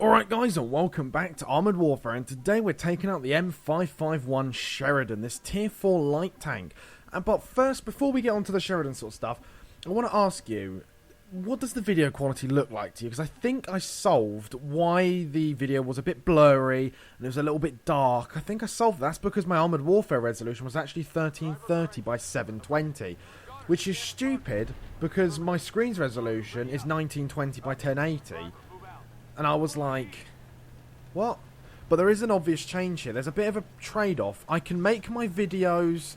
Alright guys, and welcome back to Armoured Warfare, and today we're taking out the M551 Sheridan, this tier 4 light tank. But first, before we get onto the Sheridan sort of stuff, I want to ask you, what does the video quality look like to you? Because I think I solved why the video was a bit blurry, and it was a little bit dark. I think I solved that. That's because my Armoured Warfare resolution was actually 1330 by 720. Which is stupid, because my screen's resolution is 1920 by 1080. And I was like, what? But there is an obvious change here. There's a bit of a trade-off. I can make my videos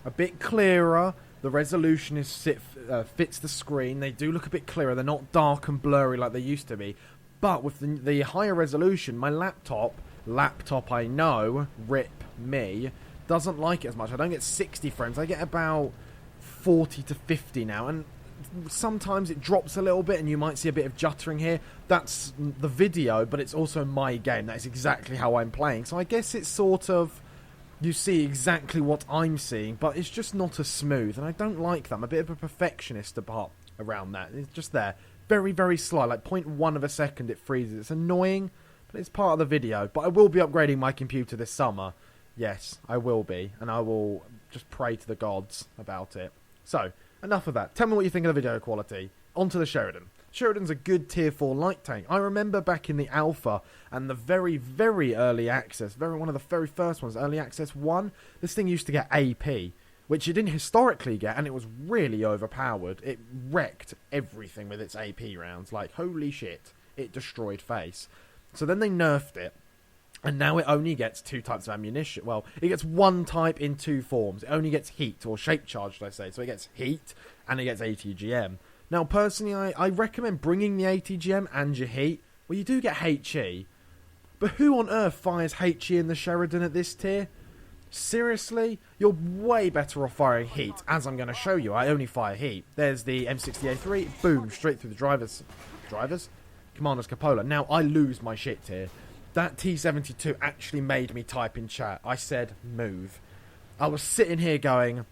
a bit clearer. The resolution fits the screen. They do look a bit clearer. They're not dark and blurry like they used to be. But with the higher resolution, my laptop I know, rip me, doesn't like it as much. I don't get 60 frames. I get about 40 to 50 now. And sometimes it drops a little bit and you might see a bit of juttering here. That's the video, but it's also my game. That is exactly how I'm playing. So I guess it's sort of, you see exactly what I'm seeing, but it's just not as smooth, and I don't like that. I'm a bit of a perfectionist apart around that. It's just there. Very, very slight, like 0.1 of a second it freezes. It's annoying, but it's part of the video. But I will be upgrading my computer this summer. Yes, I will be, and I will just pray to the gods about it. So, enough of that. Tell me what you think of the video quality. On to the Sheridan. Sheridan's a good tier 4 light tank. I remember back in the alpha and the very, very early access, one of the very first ones, early access 1, this thing used to get AP, which it didn't historically get, and it was really overpowered. It wrecked everything with its AP rounds. Like, holy shit, it destroyed face. So then they nerfed it. And now it only gets 2 types of ammunition. Well, it gets 1 type in 2 forms. It only gets heat, or shape charge, should I say. So it gets heat, and it gets ATGM. Now, personally, I recommend bringing the ATGM and your heat. Well, you do get HE. But who on earth fires HE in the Sheridan at this tier? Seriously? You're way better off firing heat, as I'm going to show you. I only fire heat. There's the M60A3. Boom, straight through the drivers? Commander's cupola. Now, I lose my shit here. That T72 actually made me type in chat. I said, move. I was sitting here going,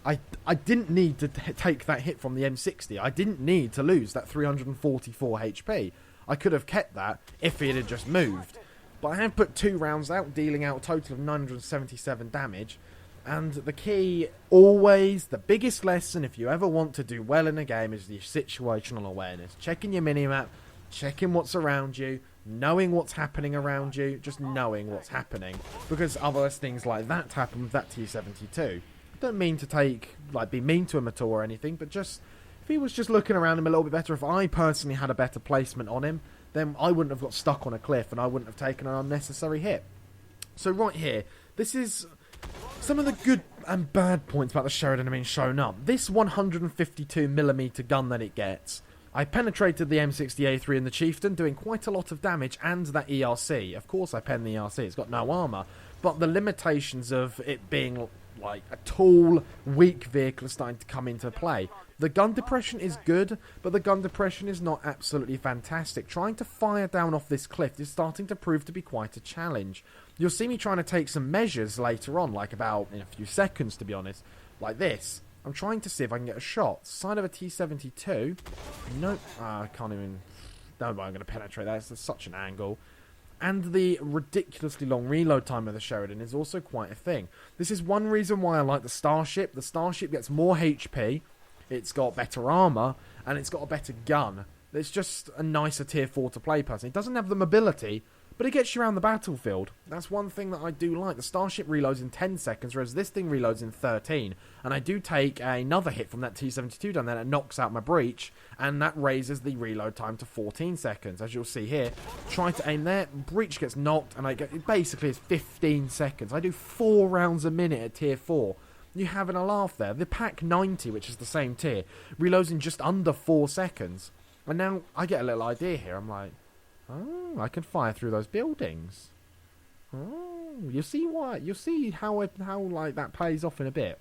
I didn't need to take that hit from the M60. I didn't need to lose that 344 HP. I could have kept that if it had just moved. But I have put 2 rounds out, dealing out a total of 977 damage. And the key, always, the biggest lesson if you ever want to do well in a game is the situational awareness. Checking your minimap, checking what's around you, knowing what's happening around you, just knowing what's happening. Because otherwise things like that happen with that T72. I don't mean to be mean to him at all or anything, but just, if he was just looking around him a little bit better, if I personally had a better placement on him, then I wouldn't have got stuck on a cliff and I wouldn't have taken an unnecessary hit. So right here, this is some of the good and bad points about the Sheridan have been shown up. This 152mm gun that it gets, I penetrated the M60A3 in the Chieftain, doing quite a lot of damage, and that ERC. Of course I pen the ERC, it's got no armour. But the limitations of it being like a tall, weak vehicle are starting to come into play. The gun depression is good, but the gun depression is not absolutely fantastic. Trying to fire down off this cliff is starting to prove to be quite a challenge. You'll see me trying to take some measures later on, like about in a few seconds to be honest, like this. I'm trying to see if I can get a shot. Sign of a T72. Nope. I can't even... No, I'm going to penetrate that. It's such an angle. And the ridiculously long reload time of the Sheridan is also quite a thing. This is one reason why I like the Starship. The Starship gets more HP. It's got better armour. And it's got a better gun. It's just a nicer tier 4 to play person. It doesn't have the mobility, but it gets you around the battlefield. That's one thing that I do like. The Starship reloads in 10 seconds, whereas this thing reloads in 13. And I do take another hit from that T72 down there that knocks out my breach, and that raises the reload time to 14 seconds. As you'll see here, try to aim there, breach gets knocked, and it basically is 15 seconds. I do 4 rounds a minute at tier 4. You're having a laugh there. The Pack 90, which is the same tier, reloads in just under 4 seconds. And now I get a little idea here. I'm like, oh, I can fire through those buildings. Oh, you'll see why. You'll see how like that plays off in a bit.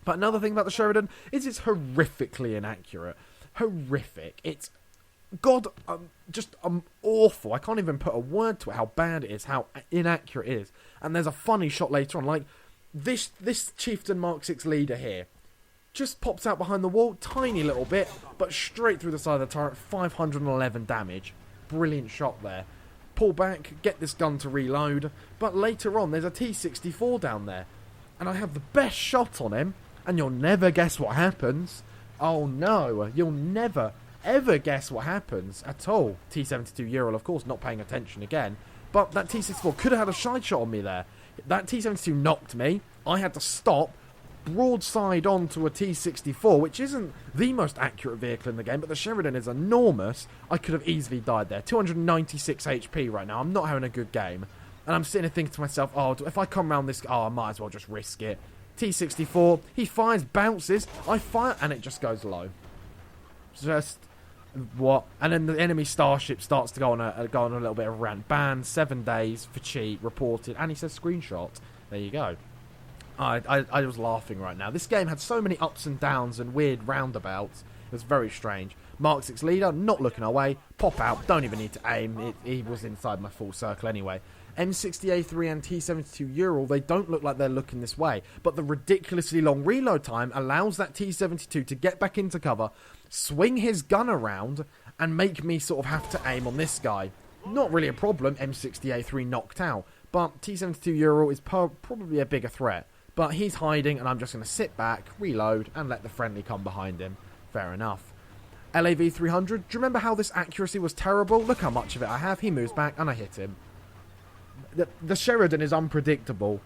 But another thing about the Sheridan is it's horrifically inaccurate. Horrific. It's just awful. I can't even put a word to it. How bad it is. How inaccurate it is. And there's a funny shot later on. Like this Chieftain Mark 6 leader here. Just pops out behind the wall, tiny little bit, but straight through the side of the turret, 511 damage. Brilliant shot there. pull back, get this gun to reload, but later on there's a T-64 down there, and I have the best shot on him, and you'll never guess what happens. Oh no, you'll never, ever guess what happens at all. T-72 Ural, of course, not paying attention again, but that T-64 could have had a side shot on me there. That T-72 knocked me, I had to stop, broadside onto a T-64, which isn't the most accurate vehicle in the game, but the Sheridan is enormous. I could have easily died there. 296 HP right now. I'm not having a good game. And I'm sitting there thinking to myself, oh, if I come around this... Oh, I might as well just risk it. T-64, he fires, bounces, I fire, and it just goes low. Just... What? And then the enemy starship starts to go on a little bit of a rant. Banned 7 days for cheat, reported, and he says screenshot. There you go. I was laughing right now. This game had so many ups and downs and weird roundabouts. It was very strange. Mark 6 leader, not looking our way. Pop out, don't even need to aim. He was inside my full circle anyway. M60A3 and T72 Ural, they don't look like they're looking this way. But the ridiculously long reload time allows that T72 to get back into cover, swing his gun around, and make me sort of have to aim on this guy. Not really a problem, M60A3 knocked out. But T72 Ural is probably a bigger threat. But he's hiding, and I'm just going to sit back, reload, and let the friendly come behind him. Fair enough. LAV-300, do you remember how this accuracy was terrible? Look how much of it I have. He moves back, and I hit him. The Sheridan is unpredictable.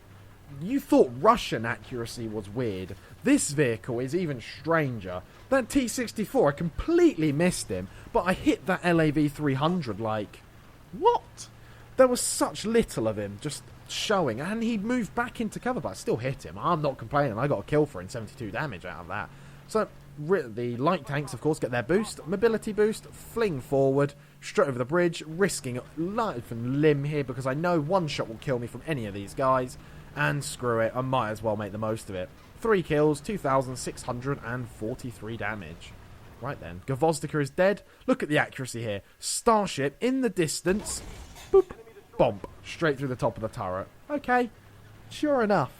You thought Russian accuracy was weird. This vehicle is even stranger. That T-64, I completely missed him, but I hit that LAV-300 like... What? There was such little of him, just... showing, and he moved back into cover, but I still hit him. I'm not complaining. I got a kill for him, 72 damage out of that. So the light tanks, of course, get their boost, mobility boost, fling forward, straight over the bridge, risking life and limb here because I know one shot will kill me from any of these guys, and screw it, I might as well make the most of it. 3 kills, 2,643 damage. Right then, Gvozdika is dead. Look at the accuracy here. Starship in the distance, boop, bomb, straight through the top of the turret. Okay, sure enough.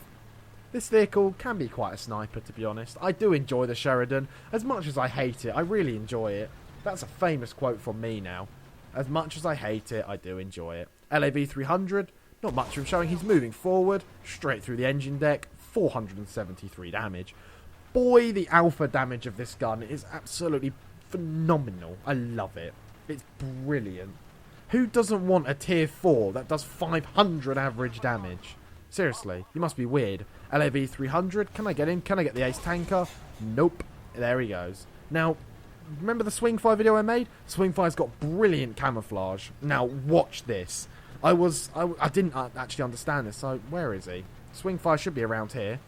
This vehicle can be quite a sniper, to be honest. I do enjoy the Sheridan. As much as I hate it, I really enjoy it. That's a famous quote from me now. As much as I hate it, I do enjoy it. LAV-300, not much of him showing. He's moving forward, straight through the engine deck, 473 damage. Boy, the alpha damage of this gun is absolutely phenomenal. I love it. It's brilliant. Who doesn't want a tier 4 that does 500 average damage? Seriously, you must be weird. LAV-300, can I get him? Can I get the ace tanker? Nope. There he goes. Now, remember the Swing Fire video I made? Swing Fire's got brilliant camouflage. Now, watch this. I didn't actually understand this, so where is he? Swing Fire should be around here.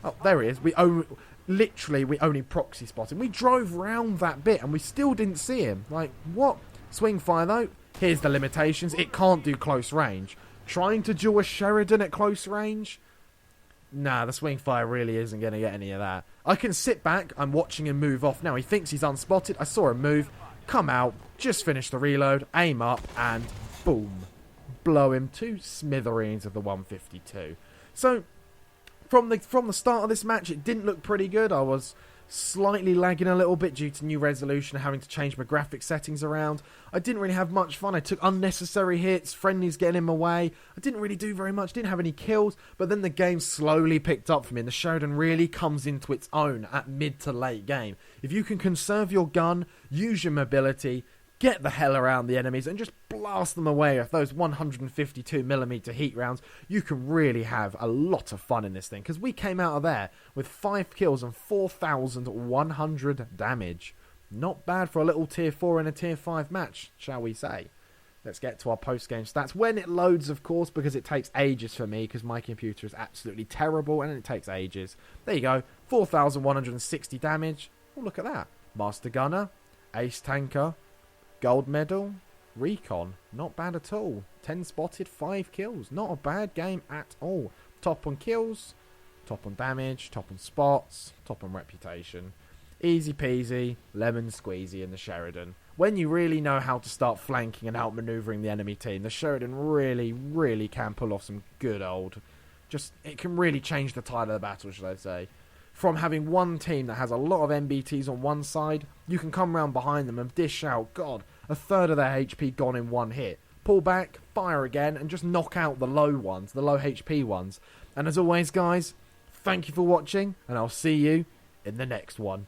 Oh, there he is. We only proxy spot him. We drove round that bit and we still didn't see him. Like, what? Swing Fire, though, here's the limitations. It can't do close range. Trying to duel a Sheridan at close range? Nah, the Swing Fire really isn't going to get any of that. I can sit back. I'm watching him move off now. He thinks he's unspotted. I saw him move, come out, just finish the reload, aim up, and boom. Blow him to smithereens of the 152. So, from the start of this match, it didn't look pretty good. I was slightly lagging a little bit due to new resolution, having to change my graphic settings around. I didn't really have much fun. I took unnecessary hits, friendlies getting in my way. I didn't really do very much, didn't have any kills, but then the game slowly picked up for me and the Sheridan really comes into its own at mid to late game. If you can conserve your gun, use your mobility, get the hell around the enemies and just blast them away with those 152mm heat rounds, you can really have a lot of fun in this thing. Because we came out of there with 5 kills and 4,100 damage. Not bad for a little tier 4 and a tier 5 match, shall we say. Let's get to our post-game stats. When it loads, of course, because it takes ages for me, because my computer is absolutely terrible and it takes ages. There you go, 4,160 damage. Oh, look at that. Master Gunner, Ace Tanker, Gold Medal, Recon. Not bad at all. 10 spotted, 5 kills. Not a bad game at all. Top on kills, top on damage, top on spots, top on reputation. Easy peasy, lemon squeezy in the Sheridan. When you really know how to start flanking and outmaneuvering the enemy team, the Sheridan really, really can pull off some good old... it can really change the tide of the battle, should I say. From having one team that has a lot of MBTs on one side, you can come round behind them and dish out, God, a third of their HP gone in one hit. Pull back, fire again, and just knock out the low ones, the low HP ones. And as always, guys, thank you for watching, and I'll see you in the next one.